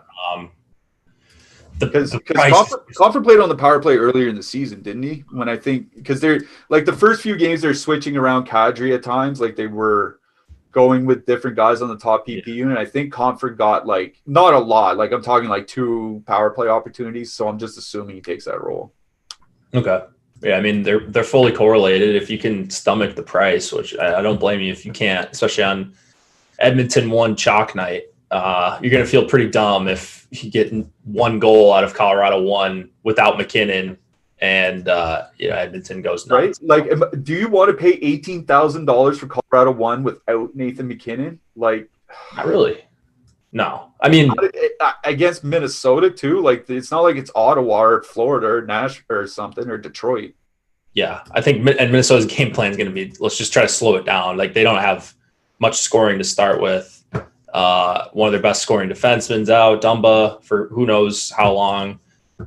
Because Compher played on the power play earlier in the season, didn't he? When I think because they're like the first few games they're switching around Kadri at times, like they were going with different guys on the top PP unit. I think Compher got like not a lot, like I'm talking like 2 power play opportunities. So I'm just assuming he takes that role. Okay. Yeah, I mean they're fully correlated. If you can stomach the price, which I don't blame you if you can't, especially on Edmonton 1 chalk night. You're going to feel pretty dumb if you get 1 goal out of Colorado 1 without McKinnon and Edmonton goes nuts. Right? Like, do you want to pay $18,000 for Colorado 1 without Nathan McKinnon? Like, not really. No, I mean against Minnesota too. Like, it's not like it's Ottawa or Florida or Nashville or something or Detroit. Yeah, I think and Minnesota's game plan is going to be let's just try to slow it down. Like they don't have much scoring to start with. One of their best scoring defensemen's out, Dumba, for who knows how long.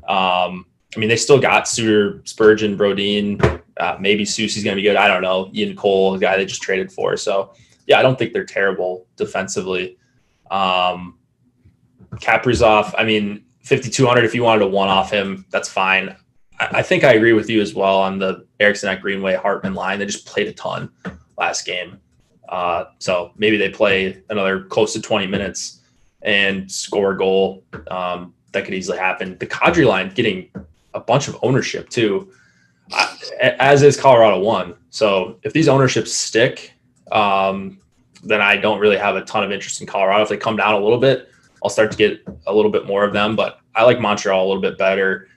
I mean, they still got Suter, Spurgeon, Brodin. Maybe Soucy's going to be good. I don't know. Ian Cole, the guy they just traded for. So, yeah, I don't think they're terrible defensively. Kaprizov, I mean, 5,200, if you wanted to one-off him, that's fine. I think I agree with you as well on the Eriksson at Greenway Hartman line. They just played a ton last game. So maybe they play another close to 20 minutes and score a goal. That could easily happen. The Kadri line getting a bunch of ownership too, as is Colorado 1. So if these ownerships stick, then I don't really have a ton of interest in Colorado. If they come down a little bit, I'll start to get a little bit more of them, but I like Montreal a little bit better.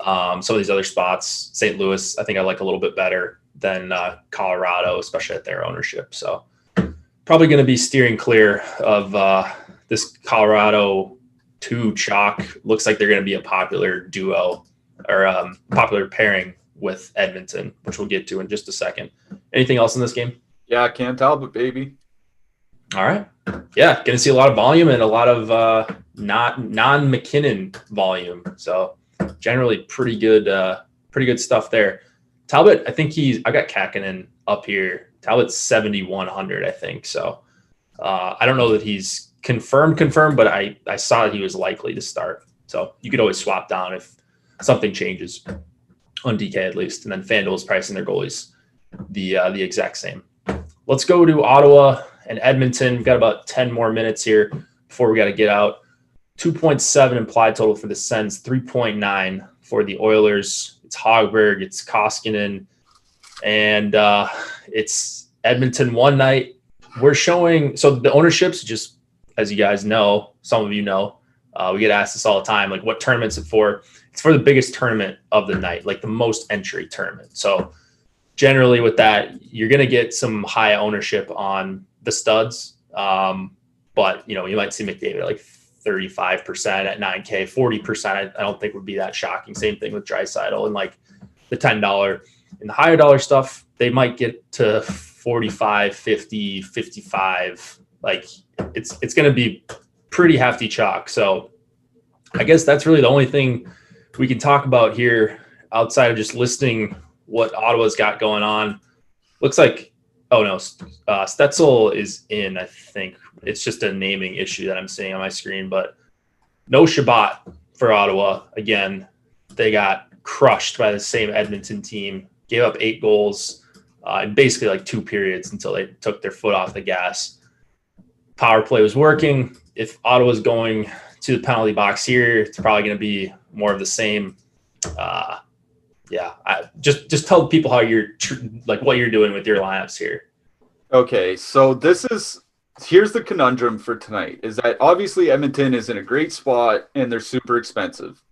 Some of these other spots, St. Louis, I think I like a little bit better than Colorado, especially at their ownership. So probably going to be steering clear of this Colorado 2 chalk. Looks like they're going to be a popular duo or popular pairing with Edmonton, which we'll get to in just a second. Anything else in this game? Yeah, Cam Talbot, baby. All right. Yeah, going to see a lot of volume and a lot of non-McKinnon volume. So generally pretty good stuff there. Talbot, I think I got Kakinen up here. Talbot's 7,100, I think. So I don't know that he's confirmed, but I saw that he was likely to start. So you could always swap down if something changes on DK at least. And then FanDuel's pricing their goalies the exact same. Let's go to Ottawa and Edmonton. We've got about 10 more minutes here before we got to get out. 2.7 implied total for the Sens, 3.9 for the Oilers. It's Hogberg, it's Koskinen, and it's Edmonton one night. We're showing – so the ownership's just, as you guys know, some of you know, we get asked this all the time, like what tournament's it for? It's for the biggest tournament of the night, like the most entry tournament. So generally with that, you're going to get some high ownership on the studs. But, you know, you might see McDavid like 35% at 9K, 40% I don't think would be that shocking. Same thing with Draisaitl and like the $10. And the higher dollar stuff, they might get to 45, 50, 55. Like it's going to be pretty hefty chalk. So I guess that's really the only thing we can talk about here outside of just listing what Ottawa's got going on. Looks like, Stetzel is in, I think. It's just a naming issue that I'm seeing on my screen, but no Shabbat for Ottawa. Again, they got crushed by the same Edmonton team, gave up 8 goals in basically like 2 periods until they took their foot off the gas. Power play was working. If Ottawa's going to the penalty box here, it's probably going to be more of the same. Just tell people how what you're doing with your lineups here. Okay, so here's the conundrum for tonight is that obviously Edmonton is in a great spot and they're super expensive.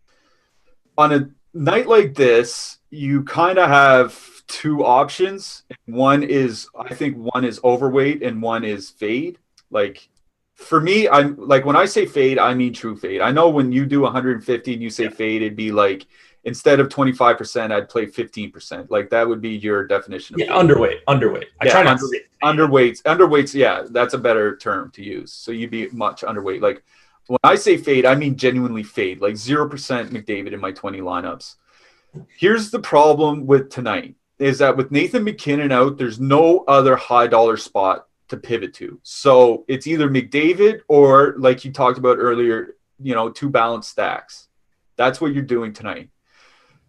On a night like this, you kind of have 2 options. One is overweight and one is fade. Like for me, I'm like, when I say fade, I mean true fade. I know when you do 150 and you say fade, it'd be like, instead of 25%, I'd play 15%. Like that would be your definition. Of underweight. I try not to say underweights. Yeah, that's a better term to use. So you'd be much underweight. Like when I say fade, I mean genuinely fade. Like 0% McDavid in my 20 lineups. Here's the problem with tonight is that with Nathan McKinnon out, there's no other high dollar spot to pivot to. So it's either McDavid or, like you talked about earlier, 2 balanced stacks. That's what you're doing tonight.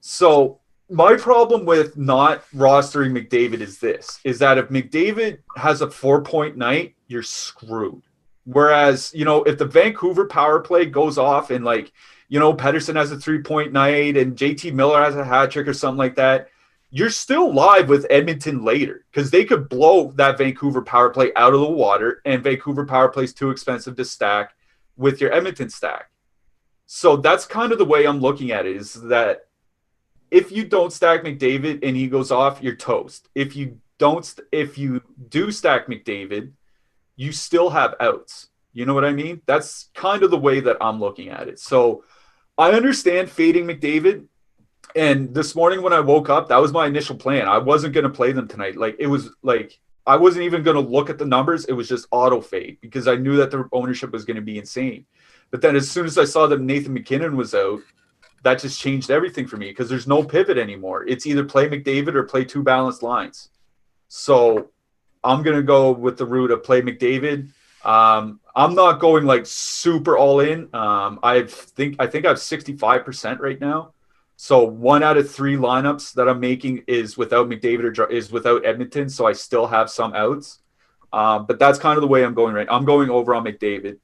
So my problem with not rostering McDavid is that if McDavid has a 4-point night, you're screwed. Whereas, if the Vancouver power play goes off and Pettersson has a 3-point night and JT Miller has a hat trick or something like that, you're still live with Edmonton later because they could blow that Vancouver power play out of the water, and Vancouver power play is too expensive to stack with your Edmonton stack. So that's kind of the way I'm looking at it, is that if you don't stack McDavid and he goes off, you're toast. If you do stack McDavid, you still have outs. You know what I mean? That's kind of the way that I'm looking at it. So I understand fading McDavid. And this morning when I woke up, that was my initial plan. I wasn't going to play them tonight. I wasn't even going to look at the numbers. It was just auto fade because I knew that their ownership was going to be insane. But then as soon as I saw that Nathan McKinnon was out, that just changed everything for me because there's no pivot anymore. It's either play McDavid or play 2 balanced lines. So I'm going to go with the route of play McDavid. I'm not going like super all in. I think I have 65% right now. So 1 out of 3 lineups that I'm making is without McDavid or is without Edmonton. So I still have some outs. But that's kind of the way I'm going right. I'm going over on McDavid.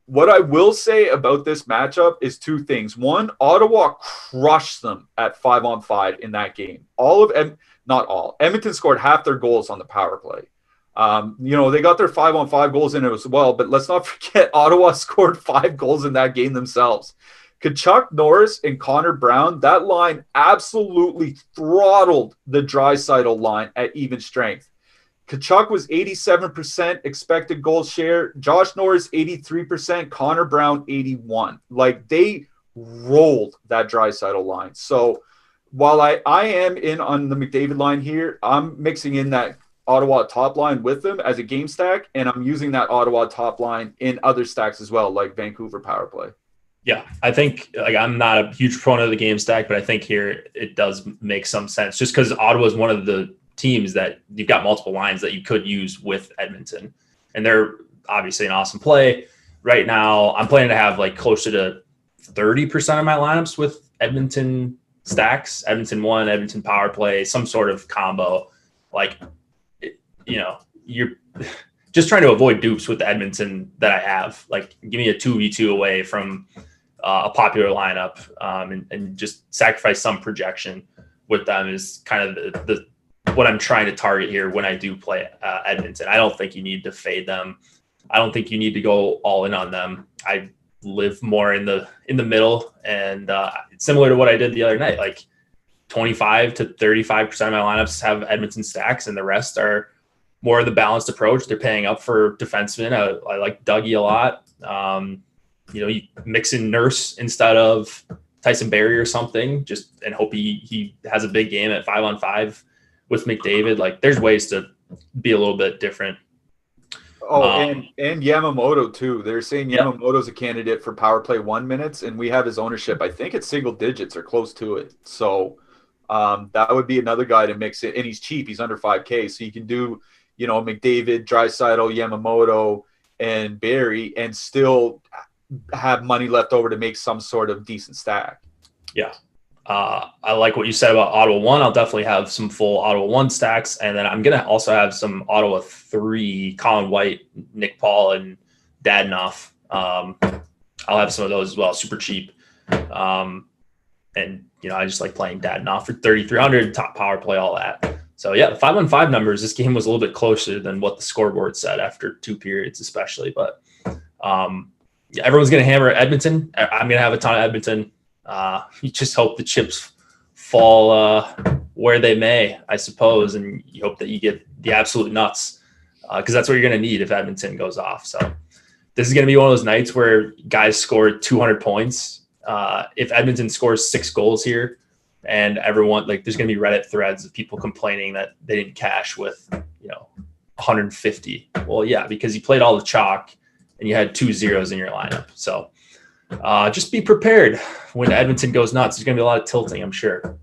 What I will say about this matchup is 2 things. One, Ottawa crushed them at 5-on-5 in that game. Not all. Edmonton scored half their goals on the power play. They got their 5-on-5 goals in it as well, but let's not forget Ottawa scored 5 goals in that game themselves Kachuk Norris and Connor Brown, that line absolutely throttled the Draisaitl line at even strength. Kachuk was 87% expected goal share. Josh Norris, 83%. Connor Brown, 81%. Like, they rolled that Draisaitl line. So while I am in on the McDavid line here, I'm mixing in that Ottawa top line with them as a game stack, and I'm using that Ottawa top line in other stacks as well, like Vancouver power play. Yeah, I think like I'm not a huge proponent of the game stack, but I think here it does make some sense just because Ottawa is one of the teams that you've got multiple lines that you could use with Edmonton, and they're obviously an awesome play right now. I'm planning to have like closer to 30% of my lineups with Edmonton stacks, Edmonton 1, Edmonton power play, some sort of combo. Like, you're just trying to avoid dupes with the Edmonton that I have. Like, give me a 2v2 away from a popular lineup, and just sacrifice some projection with them is kind of the what I'm trying to target here when I do play Edmonton. I don't think you need to fade them. I don't think you need to go all in on them. I live more in the middle, and it's similar to what I did the other night. Like 25 to 35% of my lineups have Edmonton stacks, and the rest are more of the balanced approach. They're paying up for defensemen. I like Dougie a lot. You mix in Nurse instead of Tyson Barrie or something, just and hope he has a big game at 5-on-5 with McDavid. Like, there's ways to be a little bit different. Oh, and Yamamoto too. They're saying Yamamoto's a candidate for power play 1 minutes, and we have his ownership. I think it's single digits or close to it. So that would be another guy to mix it. And he's cheap. He's under 5K. So you can do, McDavid, Draisaitl, Yamamoto, and Barrie, and still have money left over to make some sort of decent stack. Yeah. I like what you said about Ottawa 1. I'll definitely have some full Ottawa 1 stacks. And then I'm going to also have some Ottawa 3, Colin White, Nick Paul, and Dadonov. I'll have some of those as well, super cheap. And, I just like playing Dadonov for 3,300, top power play, all that. So, yeah, the 5-on-5 numbers, this game was a little bit closer than what the scoreboard said after 2 periods especially. But everyone's going to hammer Edmonton. I'm going to have a ton of Edmonton. You just hope the chips fall where they may, I suppose, and you hope that you get the absolute nuts because that's what you're going to need if Edmonton goes off. So this is going to be one of those nights where guys score 200 points. If Edmonton scores 6 goals here, and everyone, like, there's going to be Reddit threads of people complaining that they didn't cash with 150. Well, yeah, because you played all the chalk and you had 2 zeros in your lineup. So just be prepared when Edmonton goes nuts. There's going to be a lot of tilting, I'm sure.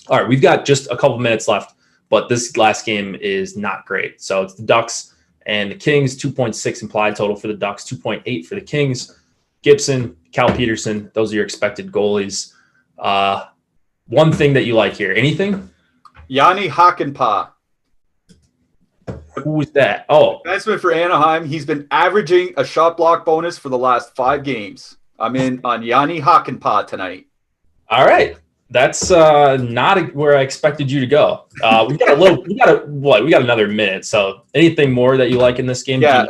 All right, we've got just a couple minutes left, but this last game is not great. So it's the Ducks and the Kings, 2.6 implied total for the Ducks, 2.8 for the Kings. Gibson, Cal Peterson, those are your expected goalies. One thing that you like here, anything? Yanni Hakanpää. Who's that? Oh, defenseman for Anaheim. He's been averaging a shot block bonus for the last 5 games. I'm in on Yanni Hakanpää tonight. All right. That's not where I expected you to go. We got another minute. So anything more that you like in this game? Yeah,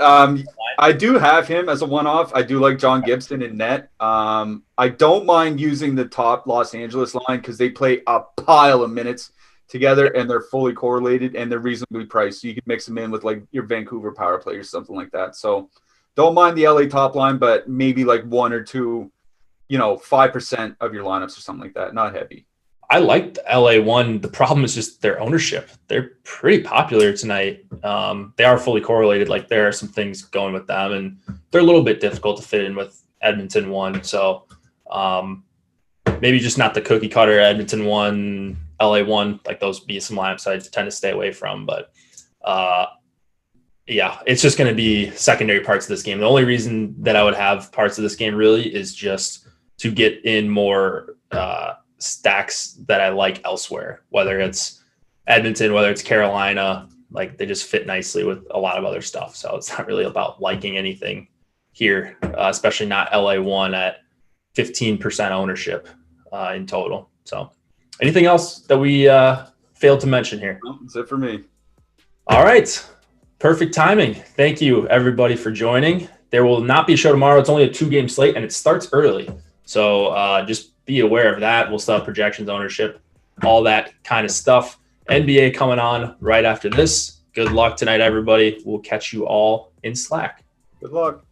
I do have him as a one-off. I do like John Gibson in net. I don't mind using the top Los Angeles line because they play a pile of minutes together and they're fully correlated and they're reasonably priced. So you can mix them in with like your Vancouver power play or something like that. So don't mind the LA top line, but maybe like 1 or 2, 5% of your lineups or something like that. Not heavy. I like the LA one. The problem is just their ownership. They're pretty popular tonight. They are fully correlated. Like, there are some things going with them, and they're a little bit difficult to fit in with Edmonton one. So maybe just not the cookie cutter Edmonton one, LA one. Like, those be some lineups I tend to stay away from. But yeah, it's just going to be secondary parts of this game. The only reason that I would have parts of this game really is just to get in more stacks that I like elsewhere, whether it's Edmonton, whether it's Carolina. Like, they just fit nicely with a lot of other stuff. So it's not really about liking anything here, especially not LA1 at 15% ownership in total. So anything else that we failed to mention here? No, that's it for me. All right. Perfect timing. Thank you, everybody, for joining. There will not be a show tomorrow. It's only a 2-game slate, and it starts early. So just be aware of that. We'll still have projections, ownership, all that kind of stuff. NBA coming on right after this. Good luck tonight, everybody. We'll catch you all in Slack. Good luck.